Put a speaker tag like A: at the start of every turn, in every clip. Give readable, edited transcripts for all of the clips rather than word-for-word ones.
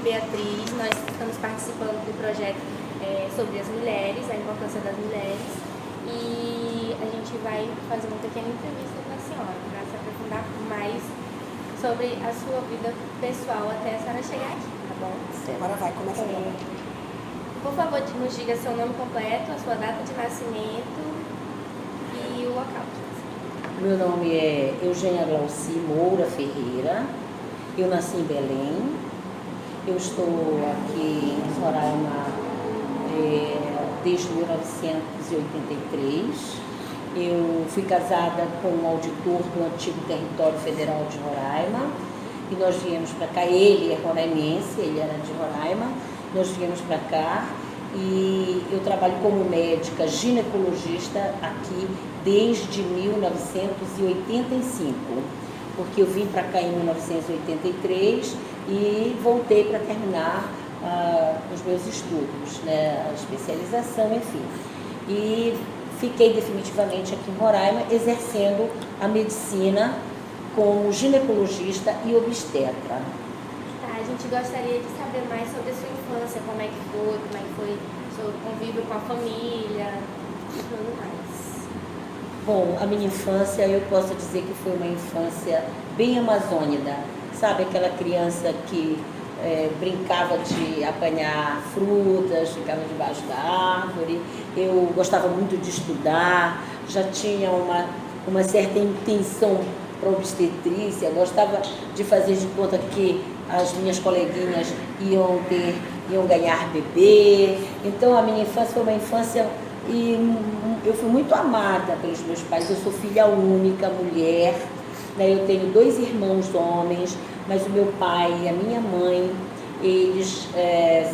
A: Beatriz, nós estamos participando do projeto sobre as mulheres, a importância das mulheres, e a gente vai fazer uma pequena entrevista com a senhora para se aprofundar mais sobre a sua vida pessoal até a senhora chegar aqui, tá bom?
B: Agora vai, começa.
A: Por favor, nos diga seu nome completo, a sua data de nascimento e o local de nascimento.
C: Meu nome é Eugênia Glauci Moura Ferreira, eu nasci em Belém, eu estou aqui em Roraima desde 1983. Eu fui casada com um auditor do antigo território federal de Roraima e nós viemos para cá. Ele é roraimense, ele era de Roraima. Nós viemos para cá e eu trabalho como médica ginecologista aqui desde 1985, porque eu vim para cá em 1983 e voltei para terminar os meus estudos, né, a especialização, enfim. E fiquei definitivamente aqui em Roraima exercendo a medicina como ginecologista e obstetra.
A: A gente gostaria de saber mais sobre a sua infância, como é que foi o seu convívio com a família e tudo mais.
C: Bom, a minha infância, eu posso dizer que foi uma infância bem amazônica, sabe? Aquela criança que brincava de apanhar frutas, ficava debaixo da árvore. Eu gostava muito de estudar, já tinha uma certa intenção para obstetrícia, gostava de fazer de conta que as minhas coleguinhas iam ganhar bebê. Então a minha infância foi uma infância e eu fui muito amada pelos meus pais. Eu sou filha única, mulher, né? Eu tenho 2 irmãos homens, mas o meu pai e a minha mãe, eles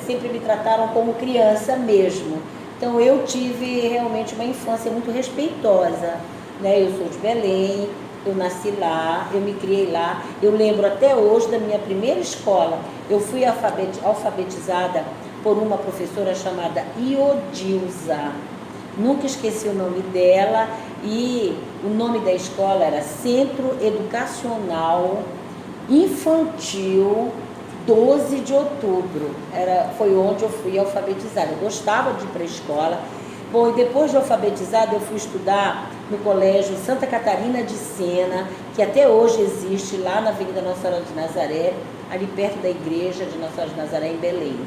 C: sempre me trataram como criança mesmo. Então eu tive realmente uma infância muito respeitosa, né? Eu sou de Belém, eu nasci lá, eu me criei lá. Eu lembro até hoje da minha primeira escola. Eu fui alfabetizada por uma professora chamada Iodilza. Nunca esqueci o nome dela e o nome da escola era Centro Educacional Infantil 12 de Outubro. Foi onde eu fui alfabetizada. Eu gostava de ir para a escola. Bom, e depois de alfabetizada eu fui estudar no colégio Santa Catarina de Sena, que até hoje existe lá na Avenida Nossa Senhora de Nazaré, ali perto da igreja de Nossa Senhora de Nazaré, em Belém.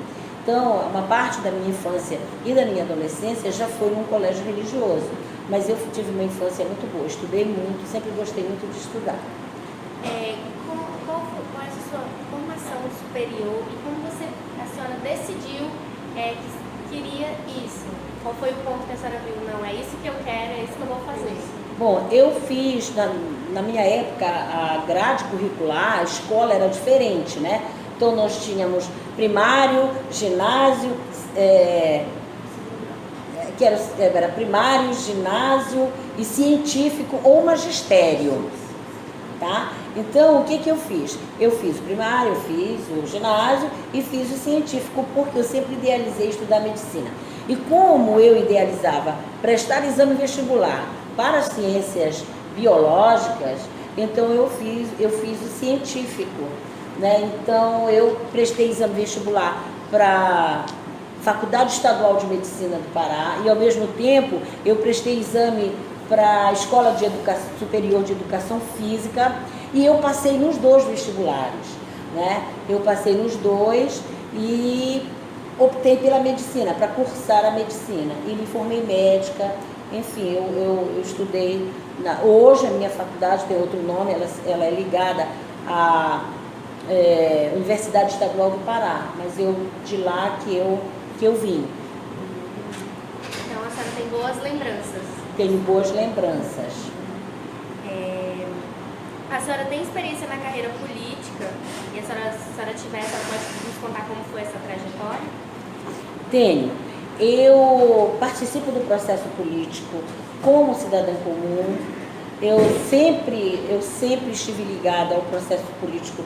C: Então, uma parte da minha infância e da minha adolescência já foi num colégio religioso, mas eu tive uma infância muito boa, estudei muito, sempre gostei muito de estudar.
A: Qual é a sua formação superior e como a senhora decidiu que queria isso? Qual foi o ponto que a senhora viu? Não, é isso que eu quero, é isso que eu vou fazer.
C: Bom, eu fiz, na minha época, a grade curricular, a escola era diferente, né? Então nós tínhamos primário, ginásio, que era primário, ginásio e científico ou magistério, tá? Então o que eu fiz? Eu fiz o primário, eu fiz o ginásio e fiz o científico, porque eu sempre idealizei estudar medicina. E como eu idealizava prestar exame vestibular para as ciências biológicas, então eu fiz o científico, né? Então eu prestei exame vestibular para Faculdade Estadual de Medicina do Pará e ao mesmo tempo eu prestei exame para a Escola Superior de Educação Física e eu passei nos 2 vestibulares, né? Eu passei nos 2 e optei pela medicina, para cursar a medicina e me formei médica. Enfim, eu estudei. Hoje a minha faculdade tem outro nome, ela é ligada à Universidade Estadual do Pará, mas de lá que eu vim.
A: Então a senhora tem boas lembranças.
C: Tenho boas lembranças.
A: A senhora tem experiência na carreira política? E se a senhora tiver, a senhora pode nos contar como foi essa trajetória?
C: Tenho. Eu participo do processo político como cidadã comum. Eu sempre estive ligada ao processo político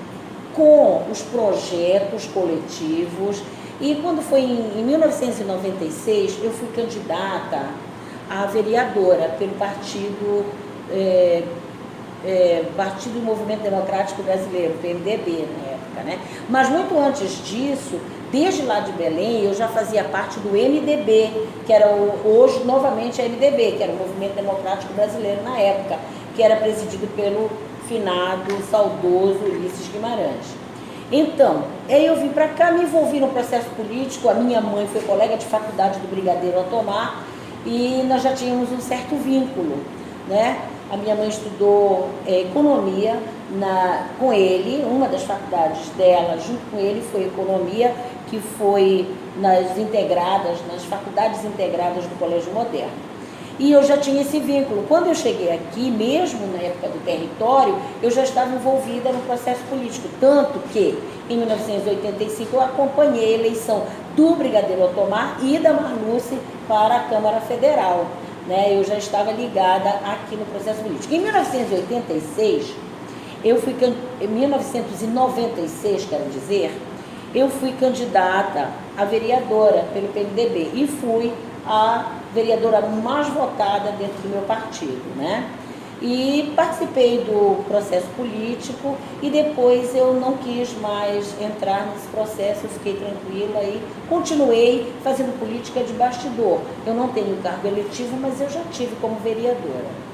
C: com os projetos coletivos. E quando foi em 1996, eu fui candidata a vereadora pelo Partido Movimento Democrático Brasileiro, PMDB, na época. época, né? Mas muito antes disso, desde lá de Belém, eu já fazia parte do MDB, que era hoje novamente a MDB, que era o Movimento Democrático Brasileiro na época, que era presidido pelo finado, saudoso Ulisses Guimarães. Então, aí eu vim para cá, me envolvi no processo político, a minha mãe foi colega de faculdade do Brigadeiro Otomar e nós já tínhamos um certo vínculo, né? A minha mãe estudou economia com ele, uma das faculdades dela, junto com ele, foi economia, que foi nas faculdades integradas do Colégio Moderno. E eu já tinha esse vínculo. Quando eu cheguei aqui, mesmo na época do território, eu já estava envolvida no processo político. Tanto que, em 1985, eu acompanhei a eleição do Brigadeiro Otomar e da Marluce para a Câmara Federal. Né? Eu já estava ligada aqui no processo político. Em 1986, em 1996, quero dizer, eu fui candidata a vereadora pelo PMDB e fui a vereadora mais votada dentro do meu partido, né? E participei do processo político e depois eu não quis mais entrar nesse processo, eu fiquei tranquila e continuei fazendo política de bastidor. Eu não tenho cargo eletivo, mas eu já tive como vereadora.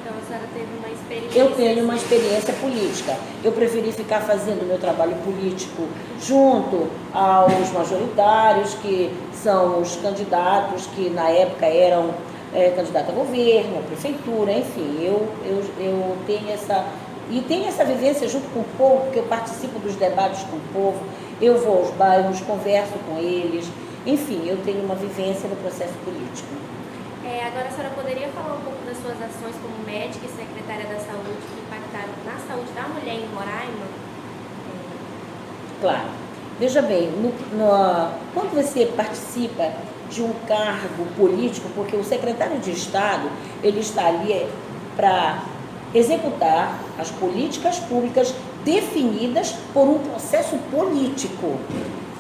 A: Então a senhora teve uma experiência?
C: Eu tenho uma experiência política. Eu preferi ficar fazendo meu trabalho político junto aos majoritários, que são os candidatos que na época eram candidato a governo, a prefeitura, enfim, eu tenho essa vivência junto com o povo, porque eu participo dos debates com o povo, eu vou aos bairros, converso com eles, enfim, eu tenho uma vivência no processo político.
A: Agora a senhora poderia falar um pouco das suas ações como médica e secretária da saúde que impactaram na saúde da mulher em Roraima?
C: Claro. Veja bem, quando você participa de um cargo político, porque o secretário de Estado, ele está ali para executar as políticas públicas definidas por um processo político.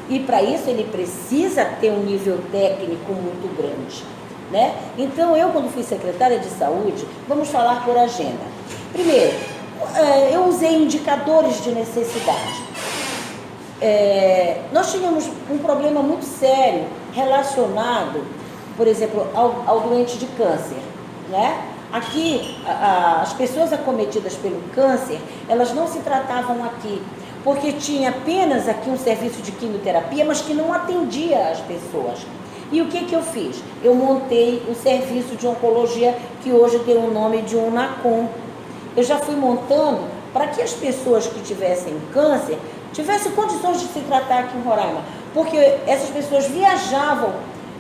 C: E para isso ele precisa ter um nível técnico muito grande, né? Então eu, quando fui secretária de saúde, vamos falar por agenda. Primeiro, eu usei indicadores de necessidade. Nós tínhamos um problema muito sério relacionado, por exemplo, ao doente de câncer, né? Aqui, as pessoas acometidas pelo câncer, elas não se tratavam aqui, porque tinha apenas aqui um serviço de quimioterapia, mas que não atendia as pessoas. E o que eu fiz? Eu montei o serviço de oncologia, que hoje tem o nome de UNACOM. Eu já fui montando para que as pessoas que tivessem câncer tivessem condições de se tratar aqui em Roraima, porque essas pessoas viajavam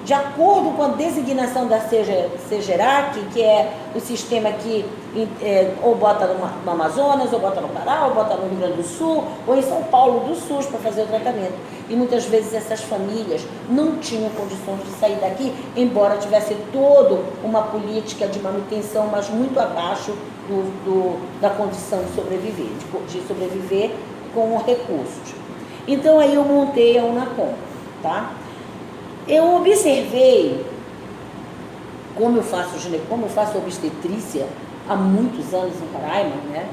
C: de acordo com a designação da CEGERAC, que é o sistema que ou bota no Amazonas, ou bota no Pará, ou bota no Rio Grande do Sul, ou em São Paulo do SUS para fazer o tratamento. E muitas vezes essas famílias não tinham condições de sair daqui, embora tivesse toda uma política de manutenção, mas muito abaixo da condição de sobreviver com recursos. Então aí eu montei a UNACOM, tá? Eu observei, como eu faço obstetrícia há muitos anos em Roraima, né?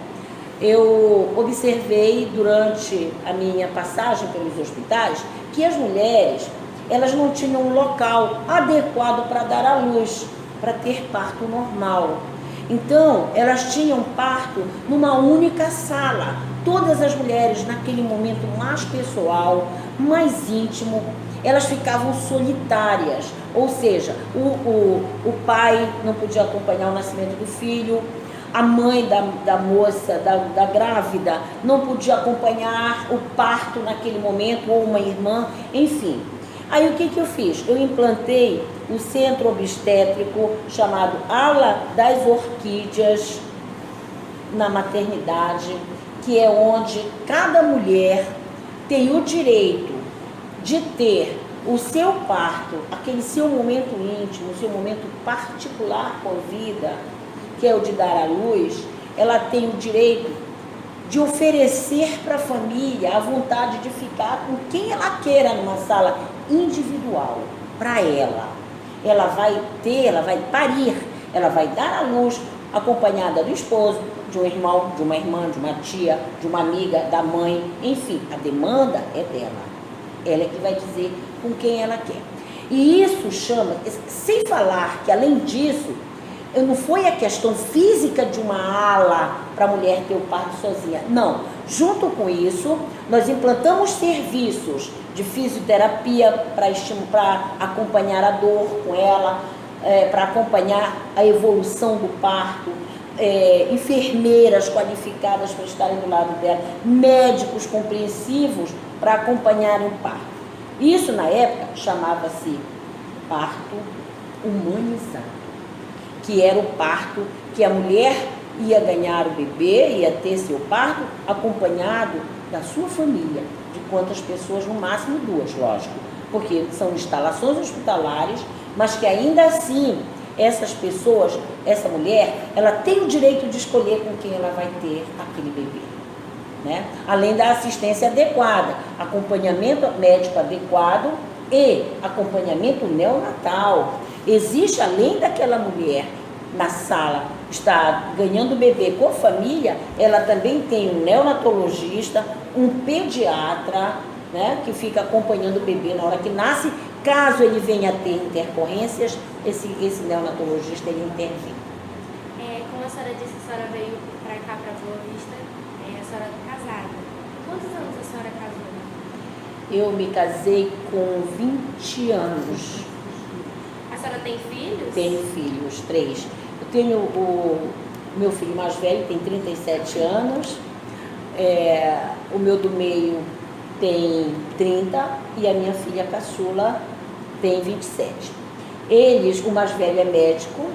C: Eu observei durante a minha passagem pelos hospitais que as mulheres, elas não tinham um local adequado para dar à luz, para ter parto normal. Então, elas tinham parto numa única sala. Todas as mulheres, naquele momento mais pessoal, mais íntimo, elas ficavam solitárias, ou seja, o pai não podia acompanhar o nascimento do filho, a mãe da moça, da grávida, não podia acompanhar o parto naquele momento, ou uma irmã, enfim. Aí o que eu fiz? Eu implantei o centro obstétrico chamado Ala das Orquídeas na maternidade, que é onde cada mulher tem o direito de ter o seu parto, aquele seu momento íntimo, o seu momento particular com a vida, que é o de dar à luz. Ela tem o direito de oferecer para a família a vontade de ficar com quem ela queira numa sala individual para ela. Ela vai parir, ela vai dar à luz acompanhada do esposo, de um irmão, de uma irmã, de uma tia, de uma amiga, da mãe, enfim, a demanda é dela. Ela é que vai dizer com quem ela quer. E isso chama, sem falar que além disso, não foi a questão física de uma ala para a mulher ter o parto sozinha. Não. Junto com isso, nós implantamos serviços de fisioterapia para acompanhar a dor com ela, para acompanhar a evolução do parto, enfermeiras qualificadas para estarem do lado dela, médicos compreensivos para acompanharem o parto. Isso, na época, chamava-se parto humanizado, que era o parto que a mulher ia ganhar o bebê, ia ter seu parto acompanhado da sua família, de quantas pessoas, no máximo 2, lógico, porque são instalações hospitalares, mas que ainda assim, essas pessoas, essa mulher, ela tem o direito de escolher com quem ela vai ter aquele bebê, né? Além da assistência adequada, acompanhamento médico adequado e acompanhamento neonatal. Existe, além daquela mulher na sala, está ganhando bebê com família, ela também tem um neonatologista, um pediatra, né, que fica acompanhando o bebê na hora que nasce. Caso ele venha a ter intercorrências, esse neonatologista ele intervém.
A: Como a senhora disse, a senhora veio para cá, para Boa Vista, a senhora é casada. Quantos anos a senhora casou?
C: Eu me casei com 20 anos.
A: A senhora tem filhos?
C: Tenho filhos, 3. Eu tenho o meu filho mais velho, tem 37 anos, o meu do meio tem 30 e a minha filha caçula tem 27. Eles, o mais velho é médico,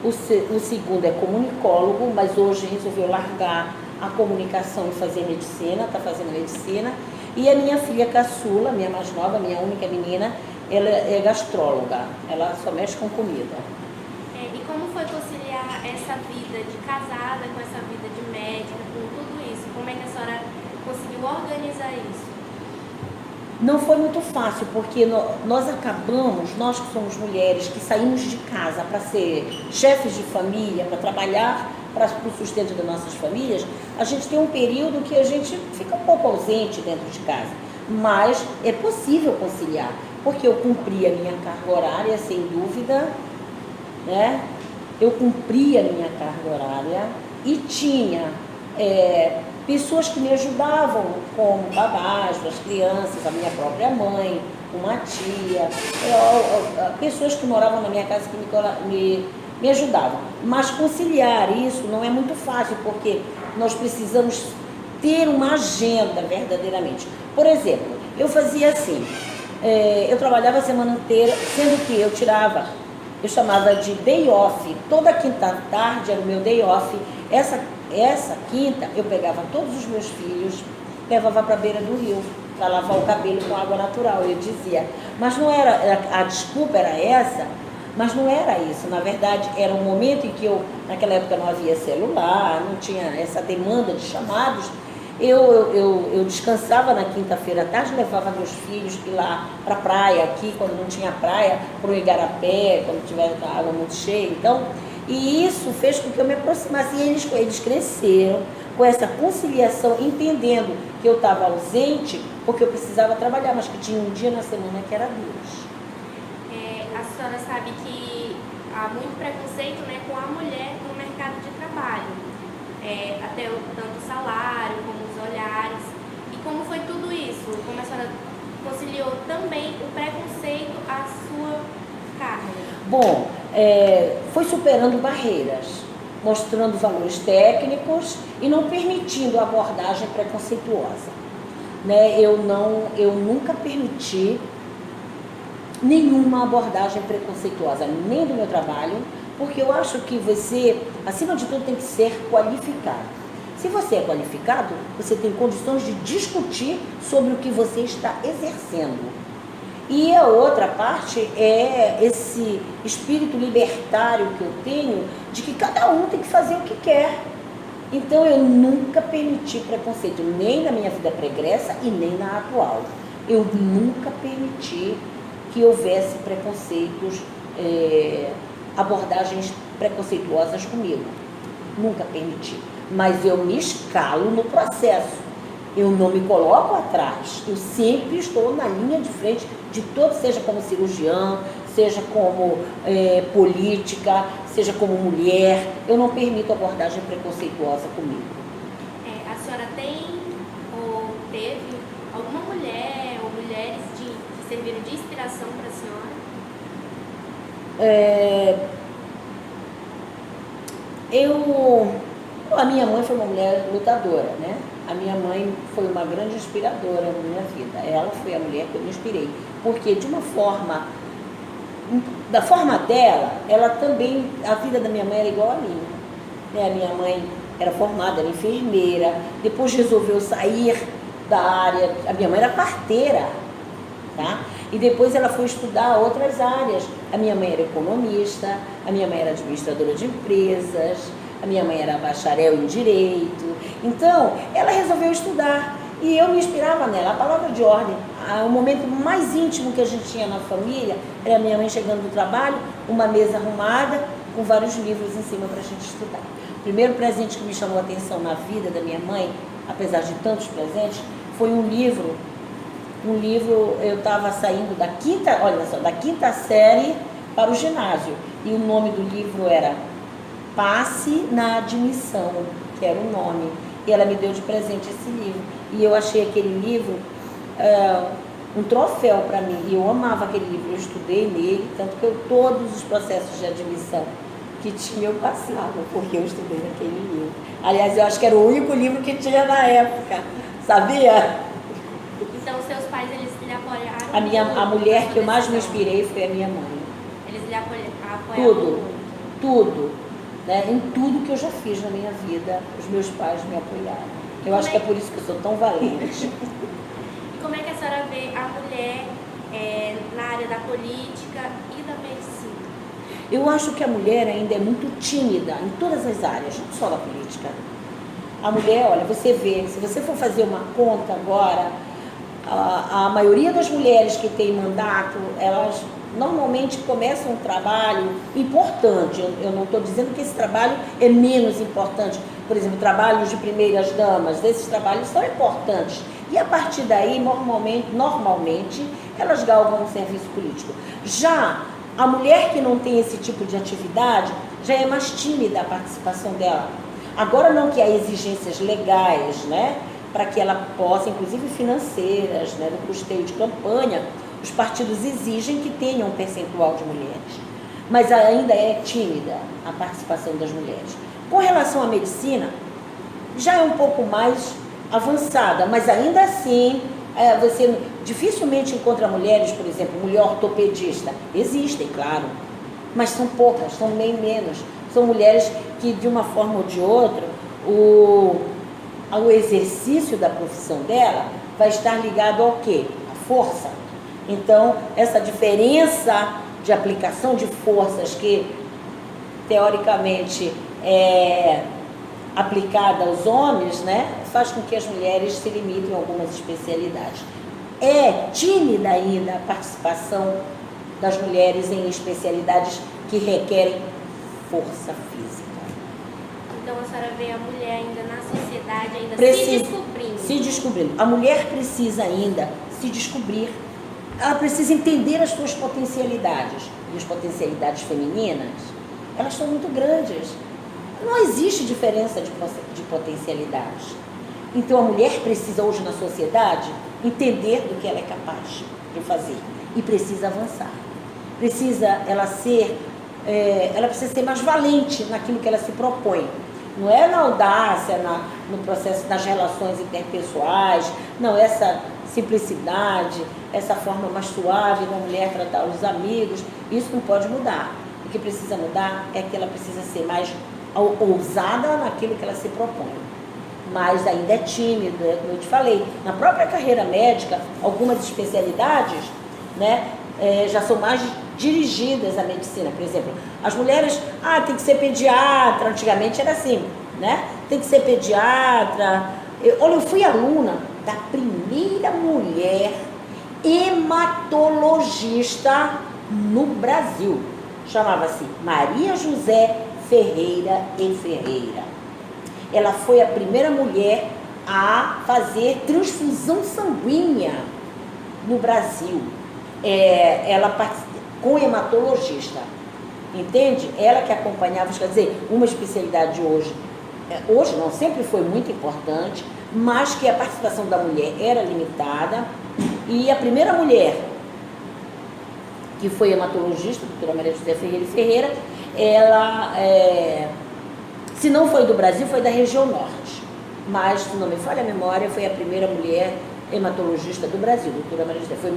C: o segundo é comunicólogo, mas hoje resolveu largar a comunicação e fazer medicina, está fazendo medicina. E a minha filha caçula, minha mais nova, minha única menina, ela é gastróloga, ela só mexe com comida.
A: E como foi conciliar essa vida de casada com essa vida de médica, com tudo isso? Como é que a senhora conseguiu organizar isso?
C: Não foi muito fácil, porque nós acabamos, nós que somos mulheres, que saímos de casa para ser chefes de família, para trabalhar para o sustento das nossas famílias, a gente tem um período que a gente fica um pouco ausente dentro de casa. Mas é possível conciliar, porque eu cumpri a minha carga horária, sem dúvida, né? Eu cumpri a minha carga horária e tinha pessoas que me ajudavam, como babás das crianças, a minha própria mãe, uma tia, pessoas que moravam na minha casa que me ajudavam. Mas conciliar isso não é muito fácil, porque nós precisamos ter uma agenda verdadeiramente. Por exemplo, eu fazia assim, eu trabalhava a semana inteira, sendo que eu chamava de day off, toda quinta tarde era o meu day off. Essa quinta eu pegava todos os meus filhos, levava para a beira do rio, para lavar o cabelo com água natural. Eu dizia, mas não era, a desculpa era essa, mas não era isso. Na verdade, era um momento em que naquela época não havia celular, não tinha essa demanda de chamados. Eu descansava na quinta-feira à tarde, levava meus filhos lá para a praia, aqui quando não tinha praia, para o Igarapé, quando tiver a água muito cheia. Então, e isso fez com que eu me aproximasse. E eles cresceram com essa conciliação, entendendo que eu estava ausente porque eu precisava trabalhar, mas que tinha um dia na semana que era Deus.
A: A senhora sabe que há muito preconceito, né, com a mulher no mercado de trabalho. Até tanto o salário como os olhares. E como foi tudo isso? Como a senhora conciliou também o preconceito à sua carga? Bom,
C: foi superando barreiras, mostrando valores técnicos e não permitindo a abordagem preconceituosa, né? Eu nunca permiti nenhuma abordagem preconceituosa, nem do meu trabalho, porque eu acho que você, acima de tudo, tem que ser qualificado. Se você é qualificado, você tem condições de discutir sobre o que você está exercendo. E a outra parte é esse espírito libertário que eu tenho, de que cada um tem que fazer o que quer. Então eu nunca permiti preconceito, nem na minha vida pregressa e nem na atual. Eu nunca permiti que houvesse preconceitos, abordagens preconceituosas comigo. Nunca permiti. mas eu me escalo no processo. Eu não me coloco atrás, eu sempre estou na linha de frente de todo, seja como cirurgião, seja como política, seja como mulher. Eu não permito abordagem preconceituosa comigo.
A: A senhora tem ou teve alguma mulher ou mulheres que serviram de inspiração para a senhora?
C: A minha mãe foi uma mulher lutadora, né? A minha mãe foi uma grande inspiradora na minha vida. Ela foi a mulher que eu me inspirei. Porque da forma dela, ela também, a vida da minha mãe era igual a minha. Né? A minha mãe era formada, era enfermeira, depois resolveu sair da área, a minha mãe era parteira, tá? E depois ela foi estudar outras áreas. A minha mãe era economista, a minha mãe era administradora de empresas, a minha mãe era bacharel em direito. Então, ela resolveu estudar e eu me inspirava nela. A palavra de ordem, o momento mais íntimo que a gente tinha na família era a minha mãe chegando do trabalho, uma mesa arrumada com vários livros em cima para a gente estudar. O primeiro presente que me chamou a atenção na vida da minha mãe, apesar de tantos presentes, foi um livro. Eu estava saindo da quinta série para o ginásio. E o nome do livro era Passe na Admissão, que era o nome. E ela me deu de presente esse livro. E eu achei aquele livro um troféu para mim. E eu amava aquele livro, eu estudei nele, tanto que todos os processos de admissão que tinha eu passava, porque eu estudei naquele livro. Aliás, eu acho que era o único livro que tinha na época, sabia?
A: Então, seus pais, eles lhe apoiaram?
C: A mulher que eu mais me inspirei foi a minha mãe.
A: Eles lhe apoiaram?
C: Tudo. Né? Em tudo que eu já fiz na minha vida, os meus pais me apoiaram. Eu acho que é por isso que eu sou tão valente.
A: E como é que a senhora vê a mulher na área da política e da medicina?
C: Eu acho que a mulher ainda é muito tímida em todas as áreas, não só na política. A mulher, olha, você vê, se você for fazer uma conta agora, a maioria das mulheres que tem mandato, elas normalmente começam um trabalho importante. Eu não estou dizendo que esse trabalho é menos importante. Por exemplo, trabalhos de primeiras damas, esses trabalhos são importantes. E a partir daí, normalmente elas galgam um serviço político. Já a mulher que não tem esse tipo de atividade, já é mais tímida a participação dela. Agora não que há exigências legais, né, para que ela possa, inclusive financeiras, né, no custeio de campanha, os partidos exigem que tenha um percentual de mulheres. Mas ainda é tímida a participação das mulheres. Com relação à medicina, já é um pouco mais avançada, mas ainda assim, você dificilmente encontra mulheres, por exemplo, mulher ortopedista. Existem, claro, mas são poucas, são bem menos. São mulheres que, de uma forma ou de outra, o exercício da profissão dela vai estar ligado ao quê? À força. Então, essa diferença de aplicação de forças que, teoricamente, é aplicada aos homens, né, faz com que as mulheres se limitem a algumas especialidades. É tímida ainda a participação das mulheres em especialidades que requerem força física.
A: Então, a senhora vê a mulher ainda na sociedade, ainda
C: se descobrindo. A mulher precisa ainda se descobrir. Ela precisa entender as suas potencialidades. E as potencialidades femininas, elas são muito grandes. Não existe diferença de potencialidades. Então, a mulher precisa hoje na sociedade entender do que ela é capaz de fazer. E precisa avançar. Ela precisa ser mais valente naquilo que ela se propõe. Não é na audácia, no processo das relações interpessoais, não, essa simplicidade, essa forma mais suave da mulher tratar os amigos, isso não pode mudar. O que precisa mudar é que ela precisa ser mais ousada naquilo que ela se propõe. Mas ainda é tímida, como eu te falei. Na própria carreira médica, algumas especialidades, né, já são mais dirigidas à medicina. Por exemplo, as mulheres, tem que ser pediatra, antigamente era assim, né? Tem que ser pediatra. Eu fui aluna da primeira mulher hematologista no Brasil. Chamava-se Maria José Ferreira e Ferreira. Ela foi a primeira mulher a fazer transfusão sanguínea no Brasil. Com hematologista, entende? Ela que acompanhava, quer dizer, uma especialidade hoje não, sempre foi muito importante, mas que a participação da mulher era limitada, e a primeira mulher que foi hematologista, a doutora Maria José Ferreira, ela, se não foi do Brasil, foi da região norte, mas, se não me falha a memória, foi a primeira mulher hematologista do Brasil, doutora Maria José. Foi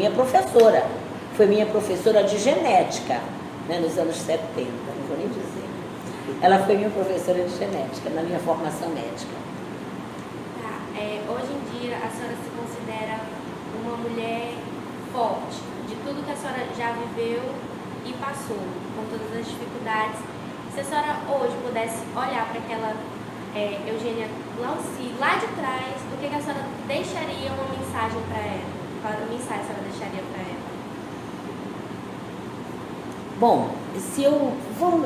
C: minha professora de genética, né, nos anos 70, não vou nem dizer. Ela foi minha professora de genética, na minha formação médica.
A: Tá. Hoje em dia, a senhora se considera uma mulher forte, de tudo que a senhora já viveu e passou, com todas as dificuldades. Se a senhora hoje pudesse olhar para aquela Eugênia Glauci, lá de trás, o que a senhora deixaria uma mensagem para ela? Qual mensagem a senhora deixaria para ela?
C: Bom, se eu vou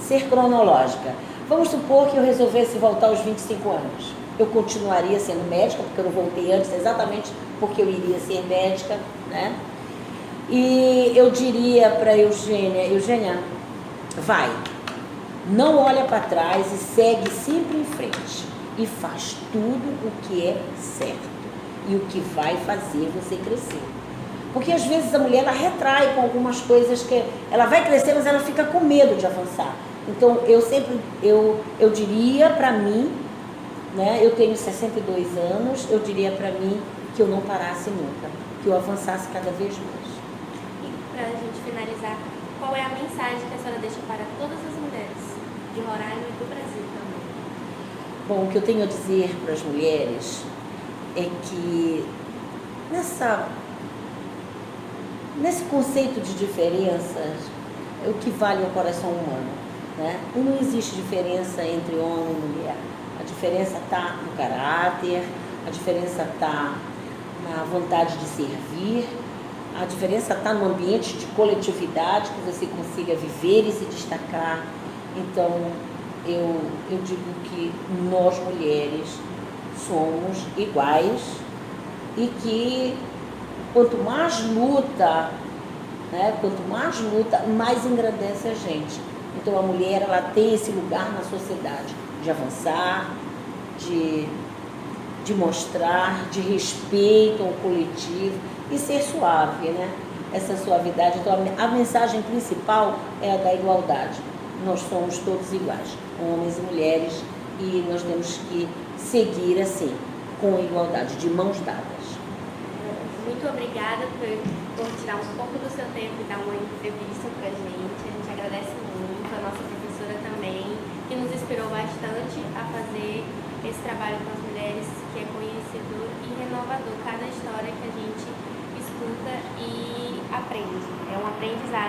C: ser cronológica. Vamos supor que eu resolvesse voltar aos 25 anos. Eu continuaria sendo médica, porque eu não voltei antes, exatamente porque eu iria ser médica, né? E eu diria para Eugênia, vai, não olha para trás e segue sempre em frente. E faz tudo o que é certo e o que vai fazer você crescer. Porque às vezes a mulher, ela retrai com algumas coisas que ela vai crescer, mas ela fica com medo de avançar. Então, eu diria para mim, né, eu tenho 62 anos, eu diria para mim que eu não parasse nunca, que eu avançasse cada vez mais.
A: E para a gente finalizar, qual é a mensagem que a senhora deixa para todas as mulheres de Roraima e do Brasil também?
C: Bom, o que eu tenho a dizer para as mulheres é que nesse conceito de diferenças, o que vale é o coração humano, né? Não existe diferença entre homem e mulher. A diferença está no caráter, a diferença está na vontade de servir, a diferença está no ambiente de coletividade que você consiga viver e se destacar. Então, eu digo que nós mulheres somos iguais e que quanto mais luta, né, mais engrandece a gente. Então a mulher, ela tem esse lugar na sociedade de avançar, de mostrar, de respeito ao coletivo e ser suave, né? Essa suavidade. Então a mensagem principal é a da igualdade. Nós somos todos iguais, homens e mulheres, e nós temos que seguir assim, com igualdade, de mãos dadas.
A: Muito obrigada por tirar um pouco do seu tempo e dar uma entrevista para a gente agradece muito, a nossa professora também, que nos inspirou bastante a fazer esse trabalho com as mulheres, que é conhecedor e renovador. Cada história que a gente escuta e aprende, é um aprendizado.